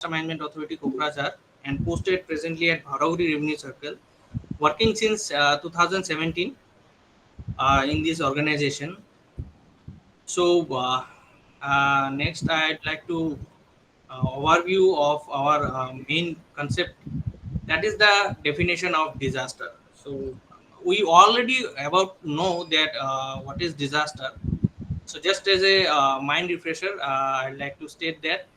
Management Authority, Kokrajhar, and posted presently at Bharavdi Revenue Circle, working since 2017 in this organization. So next, I'd like to overview of our main concept, that is the definition of disaster. So we already about know that what is disaster. So just as a mind refresher, I'd like to state that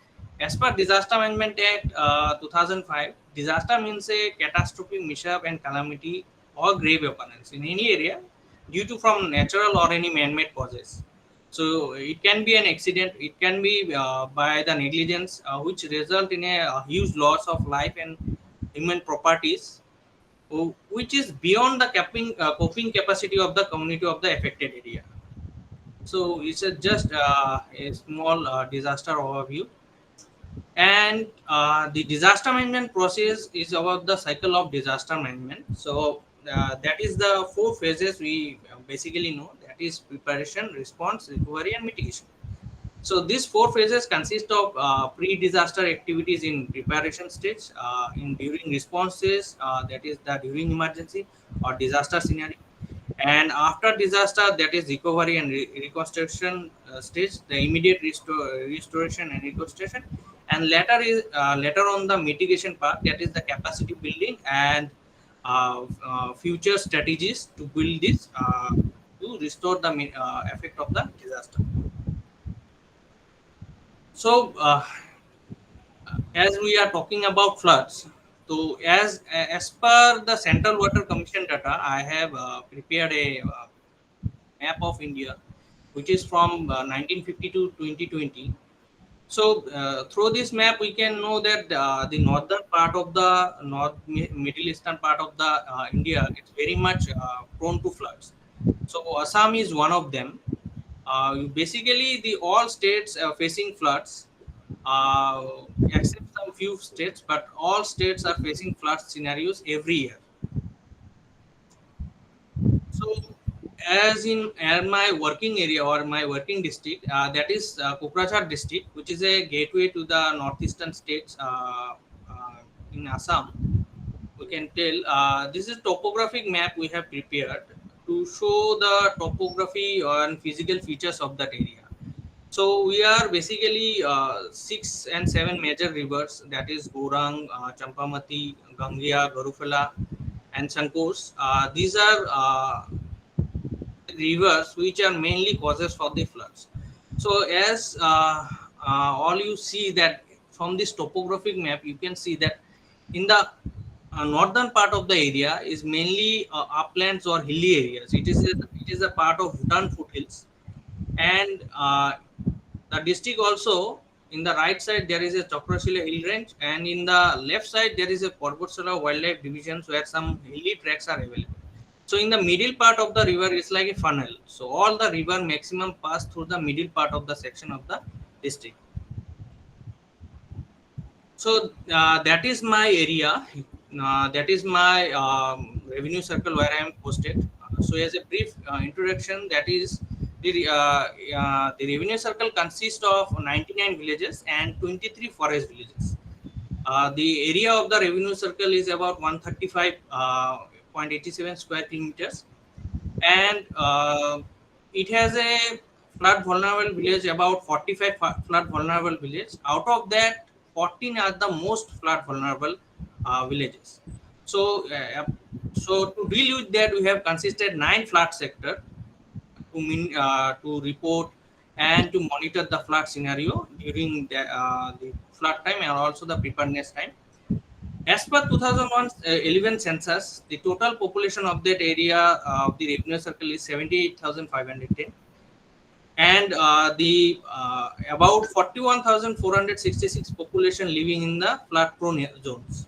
as per Disaster Management Act 2005, disaster means a catastrophic mishap and calamity or grave occurrence in any area due to from natural or any man-made causes. So it can be an accident, it can be by the negligence, which result in a huge loss of life and human properties, which is beyond the coping capacity of the community of the affected area. So it's just a small disaster overview, and the disaster management process is about the cycle of disaster management. So that is the four phases we basically know. That is preparation, response, recovery, and mitigation. So these four phases consist of pre-disaster activities in preparation stage, in during responses, that is the during emergency or disaster scenario, and after disaster, that is recovery and reconstruction stage, the immediate restoration and reconstruction, and later on the mitigation part, that is the capacity building and future strategies to build this to restore the effect of the disaster. So as we are talking about floods, so as per the Central Water Commission data, I have prepared a map of India, which is from 1950 to 2020. So through this map, we can know that the northern part of the Middle Eastern part of the India is very much prone to floods. So Assam is one of them. Basically, the all states are facing floods, uh, except some few states, but all states are facing flood scenarios every year. So, as in my working area or my working district, that is Kokrajhar district, which is a gateway to the northeastern states in Assam. We can tell this is topographic map we have prepared to show the topography and physical features of that area. So we are basically six and seven major rivers, that is Gorang, Champamati, Gangia, Garufala, and Sankos. These are rivers which are mainly causes for the floods. So as all you see that from this topographic map, you can see that in the northern part of the area is mainly uplands or hilly areas. It is a part of Bhutan foothills, and the district also, in the right side there is a Chakrashila hill range, and in the left side there is a Parvatsala wildlife division where some hilly tracks are available. So in the middle part of the river is like a funnel. So all the river maximum pass through the middle part of the section of the district. So that is my area. That is my revenue circle where I am posted. So as a brief introduction, that is the revenue circle consists of 99 villages and 23 forest villages. The area of the revenue circle is about 135.87 square kilometers, and it has a flood vulnerable village, about 45 flood vulnerable village. Out of that, 14 are the most flood vulnerable villages. So uh, so to deal with that, we have consisted 9 flood sector to report and to monitor the flood scenario during the flood time and also the preparedness time. As per 2001 11 census, the total population of that area of the revenue circle is 78,510, and the about 41,466 population living in the flood prone zones.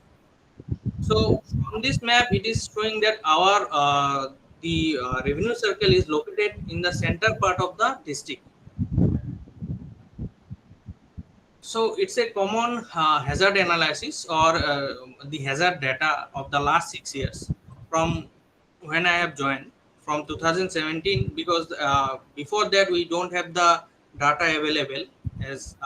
So on this map, it is showing that our the revenue circle is located in the center part of the district. So it's a common hazard analysis or the hazard data of the last 6 years from when I have joined from 2017, because before that we don't have the data available, as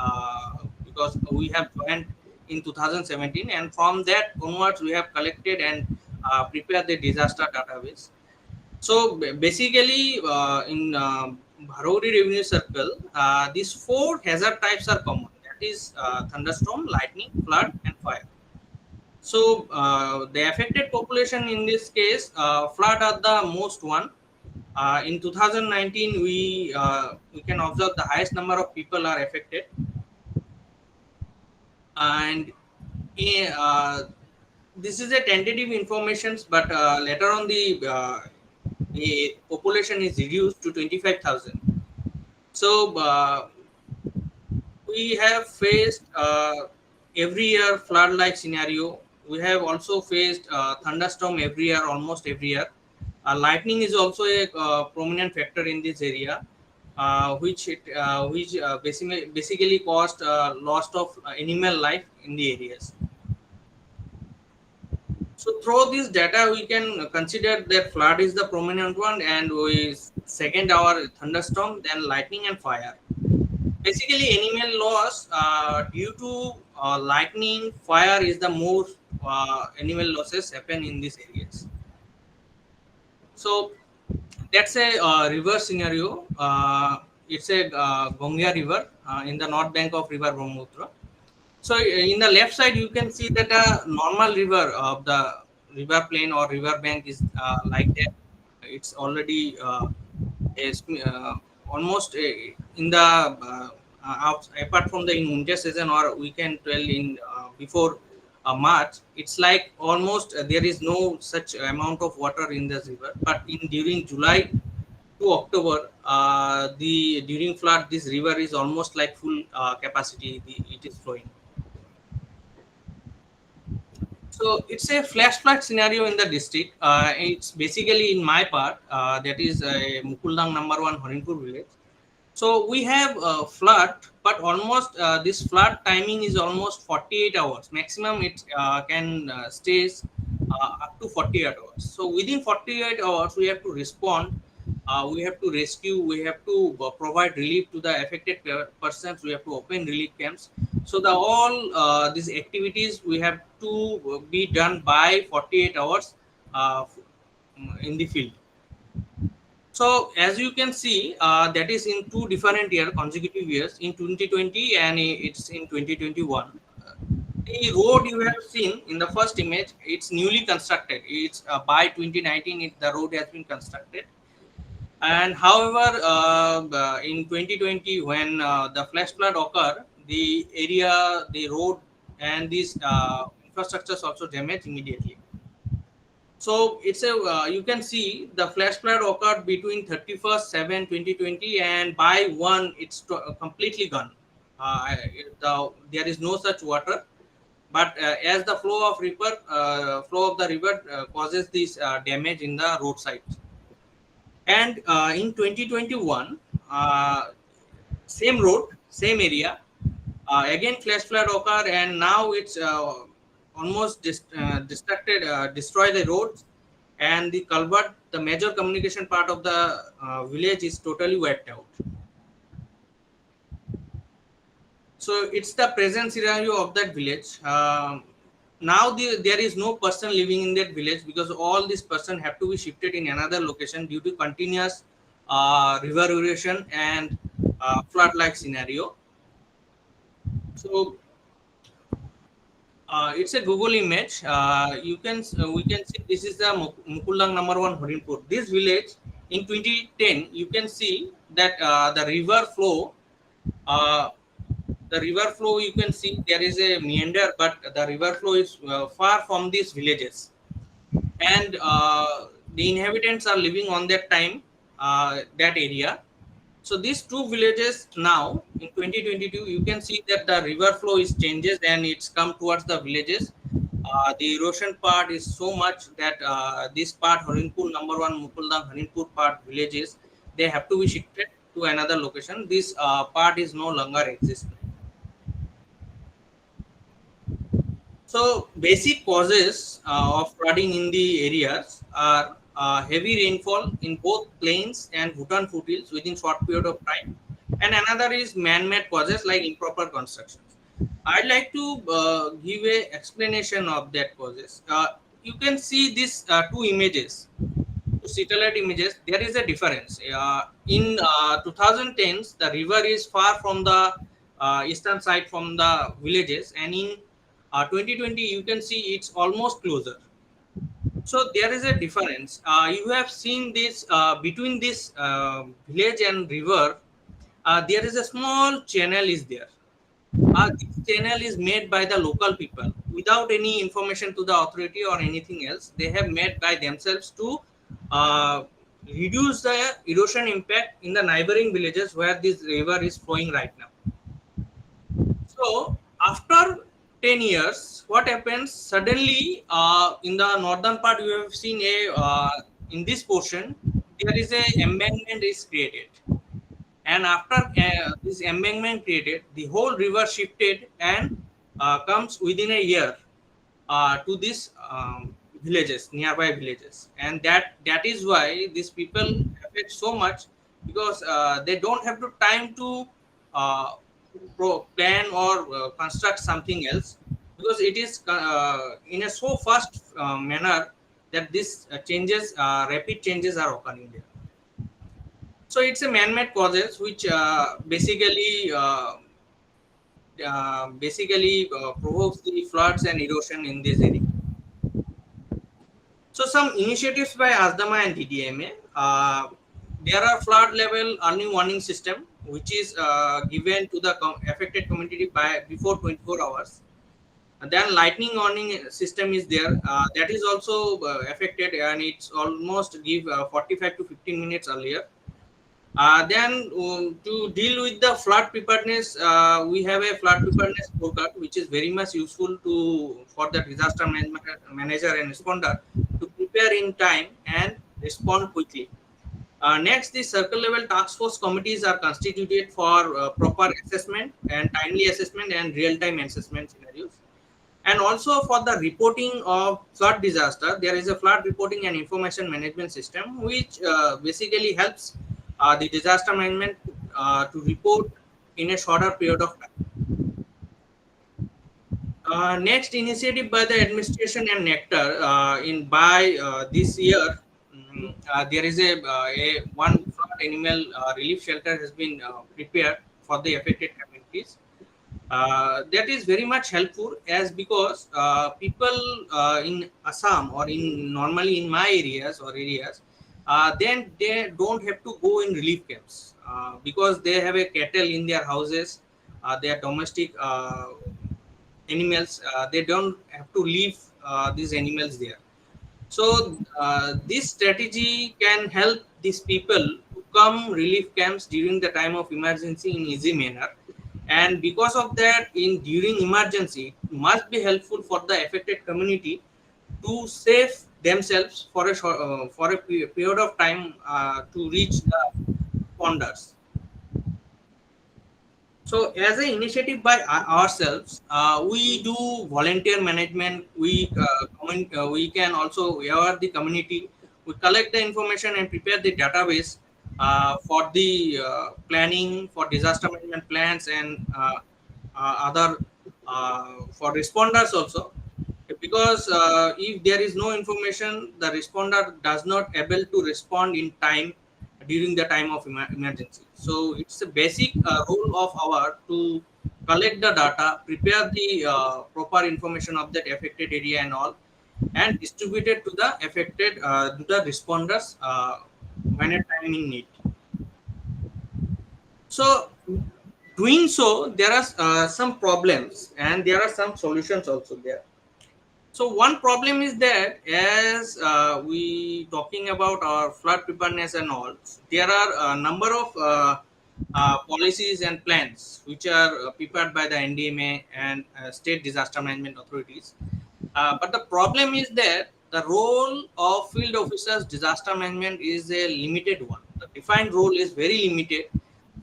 because we have joined in 2017, and from that onwards we have collected and prepared the disaster database. So basically, in Bharori Revenue Circle, these four hazard types are common. That is thunderstorm, lightning, flood, and fire. So the affected population in this case, flood are the most one. In 2019, we can observe the highest number of people are affected, and uh, this is a tentative information, but later on the population is reduced to 25,000. So we have faced every year flood-like scenario. We have also faced thunderstorm every year, almost every year. Lightning is also a prominent factor in this area, which basically caused loss of animal life in the areas. So through this data, we can consider that flood is the prominent one, and we second our thunderstorm, then lightning and fire. Basically, animal loss due to lightning, fire is the most animal losses happen in these areas. So that's a river scenario. It's a Ganga River in the north bank of River Brahmaputra. So in the left side, you can see that a normal river of the river plain or river bank is like that. It's already almost in the apart from the in winter season, or we can tell in before March, it's like almost there is no such amount of water in the river. But in during July to October, the during flood, this river is almost like full capacity. It is flowing. So it's a flash flood scenario in the district. It's basically in my part, that is Mukuldang number one Harinpur village. So we have flood, but almost this flood timing is almost 48 hours. Maximum it can stays up to 48 hours. So within 48 hours, we have to respond. We have to rescue. We have to provide relief to the affected persons. We have to open relief camps. So the all these activities we have to be done by 48 hours in the field. So as you can see, that is in two different years, consecutive years, in 2020 and it's in 2021. The road you have seen in the first image, it's newly constructed. It's by 2019, the road has been constructed. And however, in 2020, when the flash flood occurred, the area, the road, and these infrastructures also damaged immediately. So it's a you can see the flash flood occurred between 31st 7 2020, and by 1 it's completely gone. There is no such water, but as the flow of the river causes this damage in the roadside. And in 2021, same road, same area, again flash flood occur, and now it's almost distracted, destroy the roads, and the culvert, the major communication part of the village is totally wiped out. So it's the present scenario of that village. Now there is no person living in that village, because all these person have to be shifted in another location due to continuous river erosion and flood like scenario. So it's a Google image. We can see this is the Mukuldang number one Harinpur. This village in 2010, you can see that the river flow. The river flow, you can see there is a meander, but the river flow is far from these villages, and the inhabitants are living on that time, that area. So these two villages now in 2022, you can see that the river flow is changes and it's come towards the villages. The erosion part is so much that this part Harinpur number one Mukuldang Harinpur part villages, they have to be shifted to another location. This part is no longer existing. So basic causes of flooding in the areas are heavy rainfall in both plains and Bhutan foothills within short period of time, and another is man-made causes like improper constructions. I'd like to give a explanation of that causes. You can see these two images, two satellite images. There is a difference. In 2010s, the river is far from the eastern side from the villages, and in 2020, you can see it's almost closer. So there is a difference. You have seen this between this village and river. There is a small channel is there. This channel is made by the local people without any information to the authority or anything else. They have made by themselves to uh, reduce the erosion impact in the neighboring villages where this river is flowing right now. So after 10 years, what happens suddenly in the northern part? You have seen a in this portion there is a embankment is created, and after this embankment created, the whole river shifted and comes within a year to these villages, nearby villages, and that is why these people affect so much, because they don't have the time to uh, plan or construct something else, because it is in a so fast manner that this changes, rapid changes are occurring there. So it's a man-made causes which basically provokes the floods and erosion in this area. So some initiatives by ASDAMA and DDMA. There are flood level early warning system which is given to the affected community by before 24 hours. And then lightning warning system is there. That is also affected, and it's almost give 45 to 15 minutes earlier. Then to deal with the flood preparedness, we have a flood preparedness scorecard, which is very much useful to for the disaster management manager and responder to prepare in time and respond quickly. Next, the circle level task force committees are constituted for proper assessment and timely assessment and real time assessment scenarios. And also for the reporting of flood disaster, there is a flood reporting and information management system, which basically helps the disaster management to report in a shorter period of time. Next initiative by the administration and nectar in by this year, there is a one flood animal relief shelter has been prepared for the affected communities. That is very much helpful, as because people in Assam or in normally in my areas, then they don't have to go in relief camps because they have a cattle in their houses, their domestic animals. They don't have to leave these animals there. So this strategy can help these people to come relief camps during the time of emergency in easy manner, and because of that, in during emergency, it must be helpful for the affected community to save themselves for a period of time to reach the responders. So, as an initiative by ourselves, we do volunteer management. We can also aware the community. We collect the information and prepare the database for the planning for disaster management plans and other for responders also. Because if there is no information, the responder does not able to respond in time during the time of emergency. So it's a basic role of our to collect the data, prepare the proper information of that affected area and all, and distribute it to the affected to the responders when a time in need. So doing so, there are some problems and there are some solutions also there. So one problem is that as we talking about our flood preparedness and all, there are a number of policies and plans which are prepared by the NDMA and state disaster management authorities. But the problem is that the role of field officers disaster management is a limited one. The defined role is very limited,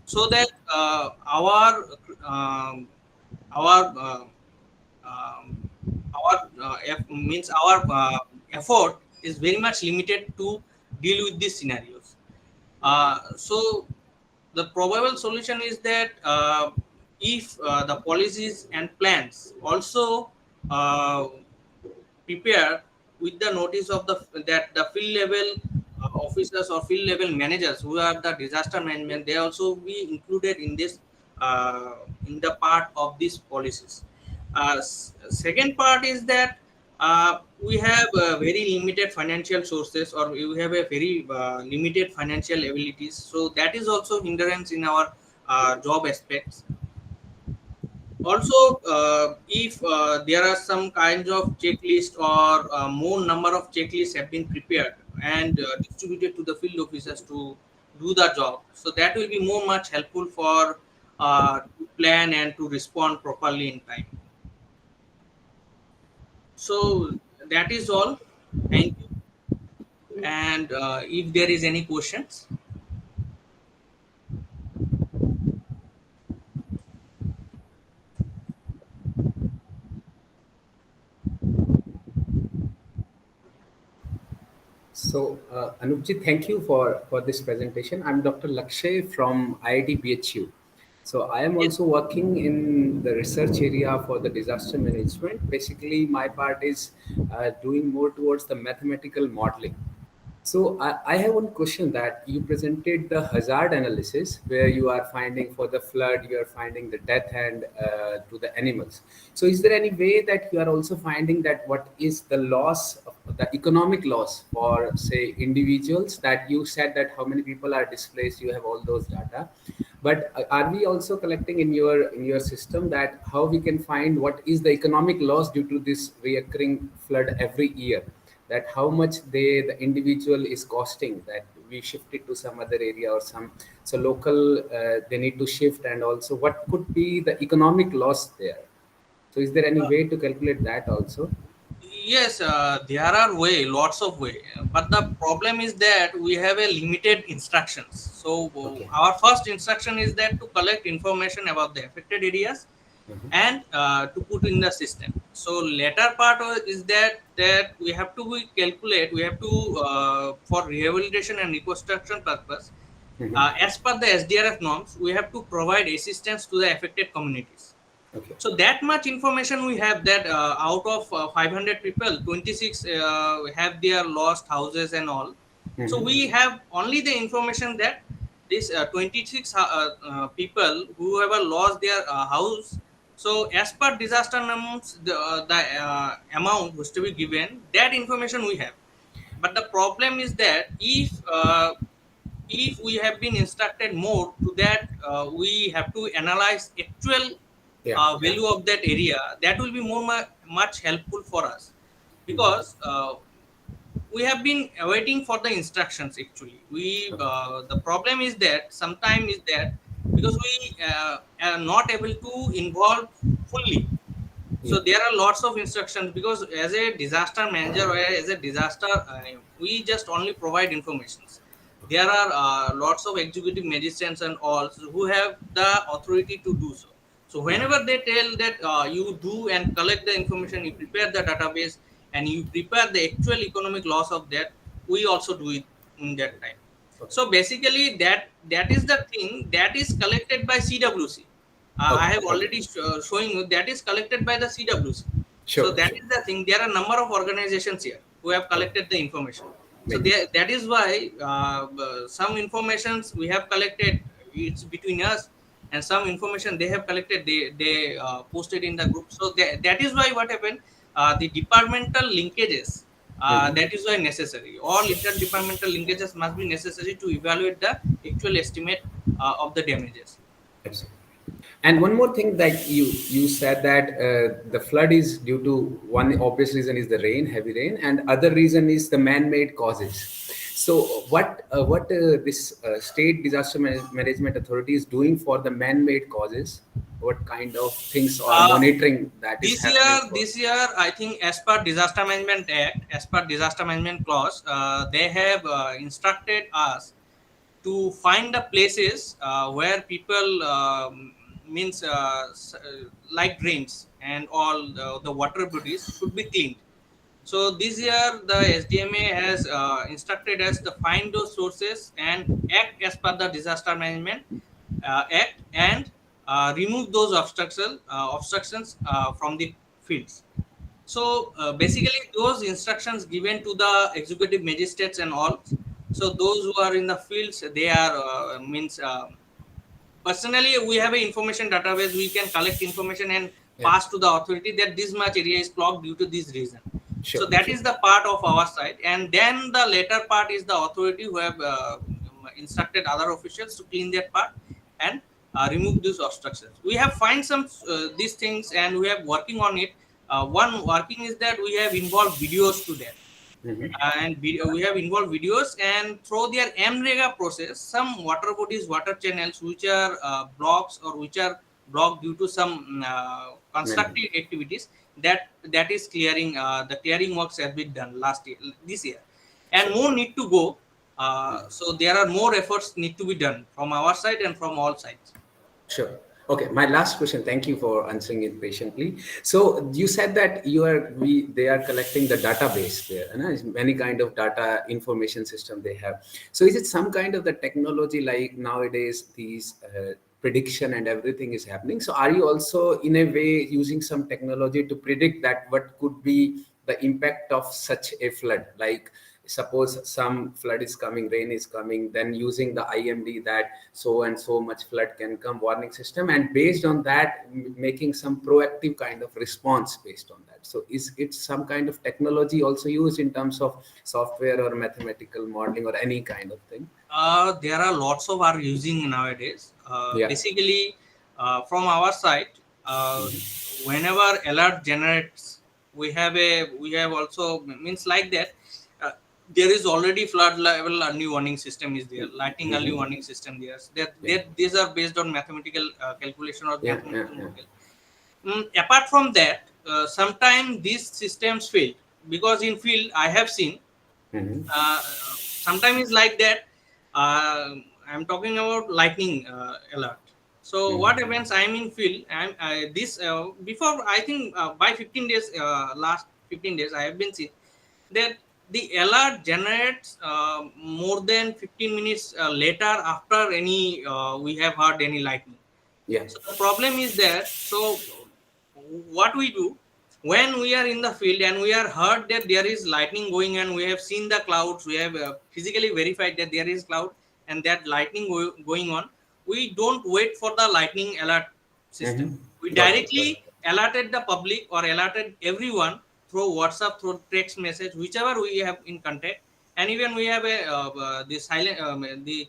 so that um, our um, means our effort is very much limited to deal with these scenarios. So the probable solution is that if the policies and plans also uh, prepare with the notice of that the field level officers or field level managers who are the disaster management, they also be included in this in the part of these policies. Second part is that we have very limited financial sources, or we have a very limited financial abilities, so that is also hindrance in our job aspects. Also, if there are some kinds of checklist or more number of checklists have been prepared and distributed to the field officers to do the job, so that will be more much helpful for to plan and to respond properly in time. So that is all. Thank you. And if there is any questions. So, Anupji, thank you for this presentation. I'm Dr. Lakshay from IIT BHU. So, I am Yes. also working in the research area for the disaster management. Basically, my part is doing more towards the mathematical modeling. So I have one question that you presented the hazard analysis where you are finding for the flood, you are finding the death and to the animals. So is there any way that you are also finding that what is the loss, the economic loss for say individuals that you said that how many people are displaced, you have all those data. But are we also collecting in your system that how we can find what is the economic loss due to this recurring flood every year? That how much the individual is costing that we shift it to some other area or some so local they need to shift, and also what could be the economic loss there. So is there any Uh, way to calculate that also? Yes, there are lots of way, but the problem is that we have a limited instructions. So Okay. our first instruction is that to collect information about the affected areas Mhm. and to put in the system. So later part is that we have to calculate, we have to for rehabilitation and reconstruction purpose, Mhm. as per the SDRF norms, we have to provide assistance to the affected communities. Okay. So that much information we have, that out of 500 people, 26 have their lost houses and all. So Mhm. we have only the information that this 26 people who have lost their house. So as per disaster norms, the amount was to be given, that information we have. But the problem is that if we have been instructed more to that, we have to analyze actual Yeah, yeah. value of that area, that will be much helpful for us, Mhm. because we have been waiting for the instructions. Actually, Okay. the problem is that sometimes is that because we are not able to involve fully. Yeah. So there are lots of instructions, because as a disaster manager or as a disaster, we just only provide informations. There are lots of executive magistrates and all who have the authority to do so. So Yeah. whenever they tell that you do and collect the information, you prepare the database and you prepare the actual economic loss of that, we also do it in that time. Okay. So basically, that is the thing that is collected by CWC. I Okay. have Okay. already showing you that is collected by the CWC. So Sure, that sure. is the thing. There are a number of organizations here who have Okay. collected the information. So Makes sense. that is why some informations we have collected, it's between us, and some information they have collected, they posted in the group. So that is why what happened, the departmental linkages, Mhm. that is why necessary. All interdepartmental linkages must be necessary to evaluate the actual estimate of the damages. Absolutely. And one more thing that you said that the flood is due to one obvious reason is the rain, heavy rain, and other reason is the man-made causes. So what this state disaster management authority is doing for the man-made causes? What kind of things are Uh, monitoring that is this year, happening for? I think, as per Disaster Management Act, as per Disaster Management Clause, they have instructed us to find the places where people means like drains and all the water bodies should be cleaned. So this year, the SDMA has instructed us to find those sources and act as per the Disaster Management Act, and remove those obstructions from the fields. So basically, those instructions given to the executive magistrates and all. So those who are in the fields, they are means personally we have a information database. We can collect information and Yeah. pass to the authority that this much area is clogged due to this reason. So Sure. that Sure. is the part of our side, and then the later part is the authority who have instructed other officials to clean that part and remove these obstructions. We have find some these things and we have working on it. One working is that we have involved videos to that, Hmm. we have involved videos, and through their MREGA process, some water bodies, water channels which are blocks or which are blocked due to some Man. constructive activities, that is clearing. The clearing works have been done last year, this year, and Sure. more need to go. So there are more efforts need to be done from our side and from all sides. Sure. Okay. My last question. Thank you for answering it patiently. So you said that they are collecting the database there, and many kind of data information system they have. So is it some kind of the technology like nowadays these prediction and everything is happening? So are you also in a way using some technology to predict that what could be the impact of such a flood? Like suppose some flood is coming, rain is coming, then using the IMD that so and so much flood can come warning system, and based on that making some proactive kind of response based on that. So is it some kind of technology also used in terms of software or mathematical modeling or any kind of thing? There are lots of are using nowadays. Yeah. Basically, from our side, whenever alert generates, we have also means like that. Uh, there is already flood level early warning system is there, lightning early Hmm. warning system there. Yeah. These are based on mathematical calculation or Yeah. Yeah. mathematical Yeah. model. Apart from that, sometimes these systems fail because in field I have seen Hmm. uh, sometimes it's like that. I'm talking about lightning alert. So what Hmm. happens, I'm in field, this before I think by 15 days, last 15 days I have been seeing that the alert generates more than 15 minutes later after any we have heard any lightning. Yeah. So the problem is that, so what we do when we are in the field and we are heard that there is lightning going and we have seen the clouds, we have physically verified that there is cloud and that lightning going on, we don't wait for the lightning alert system. Hmm. We Got it. Got it. directly alerted the public or alerted everyone through WhatsApp, through text message, whichever we have in contact, and even we have a the silent the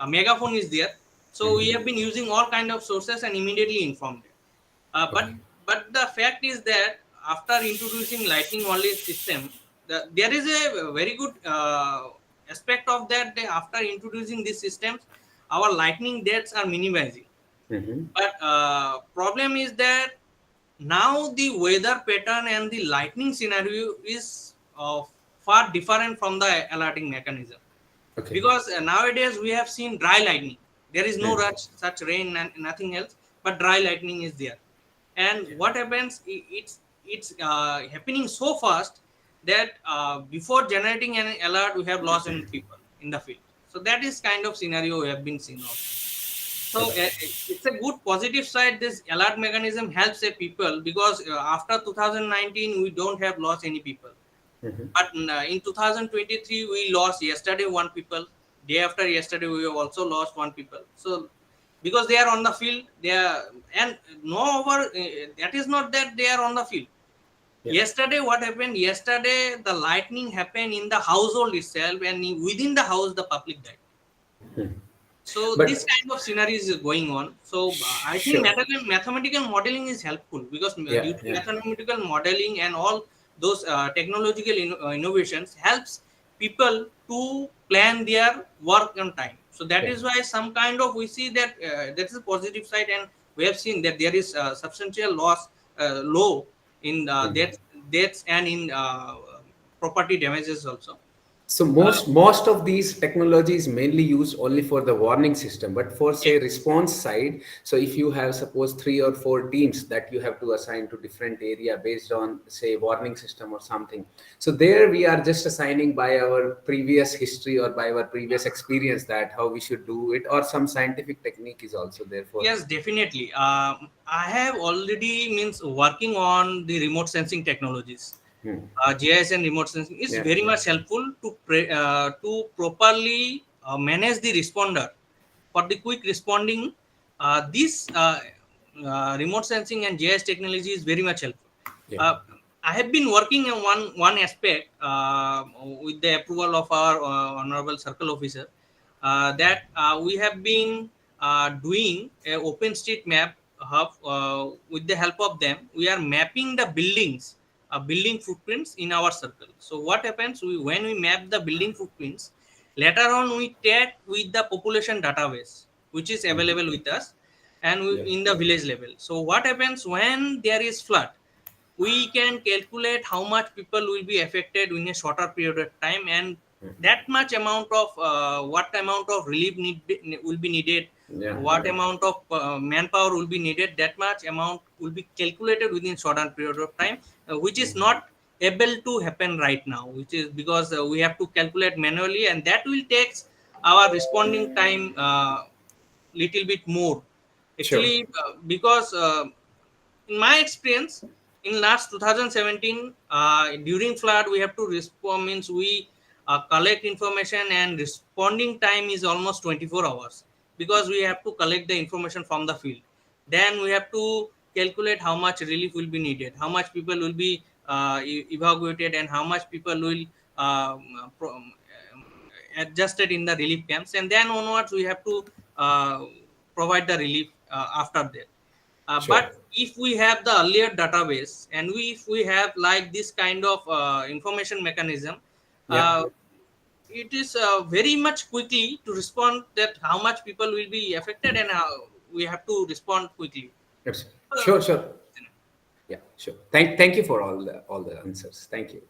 megaphone is there. So we have Hmm. been using all kind of sources and immediately informed it. Okay. But the fact is that after introducing lightning only system, there is a very good aspect of that. After introducing these systems, our lightning deaths are minimizing. Hmm. But problem is that now the weather pattern and the lightning scenario is far different from the alerting mechanism, Okay. because nowadays we have seen dry lightning. There is no Hmm. such rain and nothing else, but dry lightning is there. And what happens, it's happening so fast that before generating an alert we have lost many people in the field. So that is kind of scenario we have been seen also. So Okay. it's a good positive side. This alert mechanism helps a people, because after 2019 we don't have lost any people. Hmm. But in 2023 we lost yesterday one people. Day after yesterday we have also lost one people. So because they are on the field, they are, and no over. That is not that they are on the field. Yeah. Yesterday, what happened? Yesterday, the lightning happened in the household itself, and within the house, the public died. Hmm. So this But kind of scenario is going on. So I think sure. mathematical modeling is helpful, because Yeah. due to Yeah. mathematical modeling and all those technological innovations helps people to plan their work on time. So that Yeah. is why some kind of we see that that is a positive side, and we have seen that there is substantial loss low in Hmm. deaths and in property damages also. So Uh, most of these technologies mainly used only for the warning system, but for say yes, response side. So if you have suppose 3 or 4 teams that you have to assign to different area based on say warning system or something. So there we are just assigning by our previous history or by our previous experience that how we should do it, or some scientific technique is also there for. yes, definitely. I have already means working on the remote sensing technologies. Hmm. GIS and remote sensing is Yeah, very yeah, much helpful to properly manage the responder for the quick responding. This remote sensing and GIS technology is very much helpful. yeah. Uh, I have been working on one aspect with the approval of our honorable circle officer, that we have been doing a open street map hub. With the help of them, we are mapping the buildings, building footprints in our circle. So what happens, when we map the building footprints, later on we tag with the population database which is available with us, and Yeah. in the village level. So what happens when there is flood, we can calculate how much people will be affected in a shorter period of time, and that much amount of what amount of relief will be needed, Yeah, what yeah. amount of manpower will be needed, that much amount will be calculated within shorter period of time, which is not able to happen right now, which is because we have to calculate manually, and that will take our responding time little bit more, Sure. actually, because in my experience, in last 2017, during flood we have to respond, means we collect information, and responding time is almost 24 hours, because we have to collect the information from the field, then we have to calculate how much relief will be needed, how much people will be evacuated, and how much people will adjusted in the relief camps, and then onwards we have to uh, provide the relief after that. Sure. But if we have the earlier database, and if we have like this kind of information mechanism, Yeah. uh, it is very much quickly to respond that how much people will be affected, and how we have to respond quickly. Yes. Uh, Sure, sure. Yeah, sure. Thank you for all the answers. Thank you.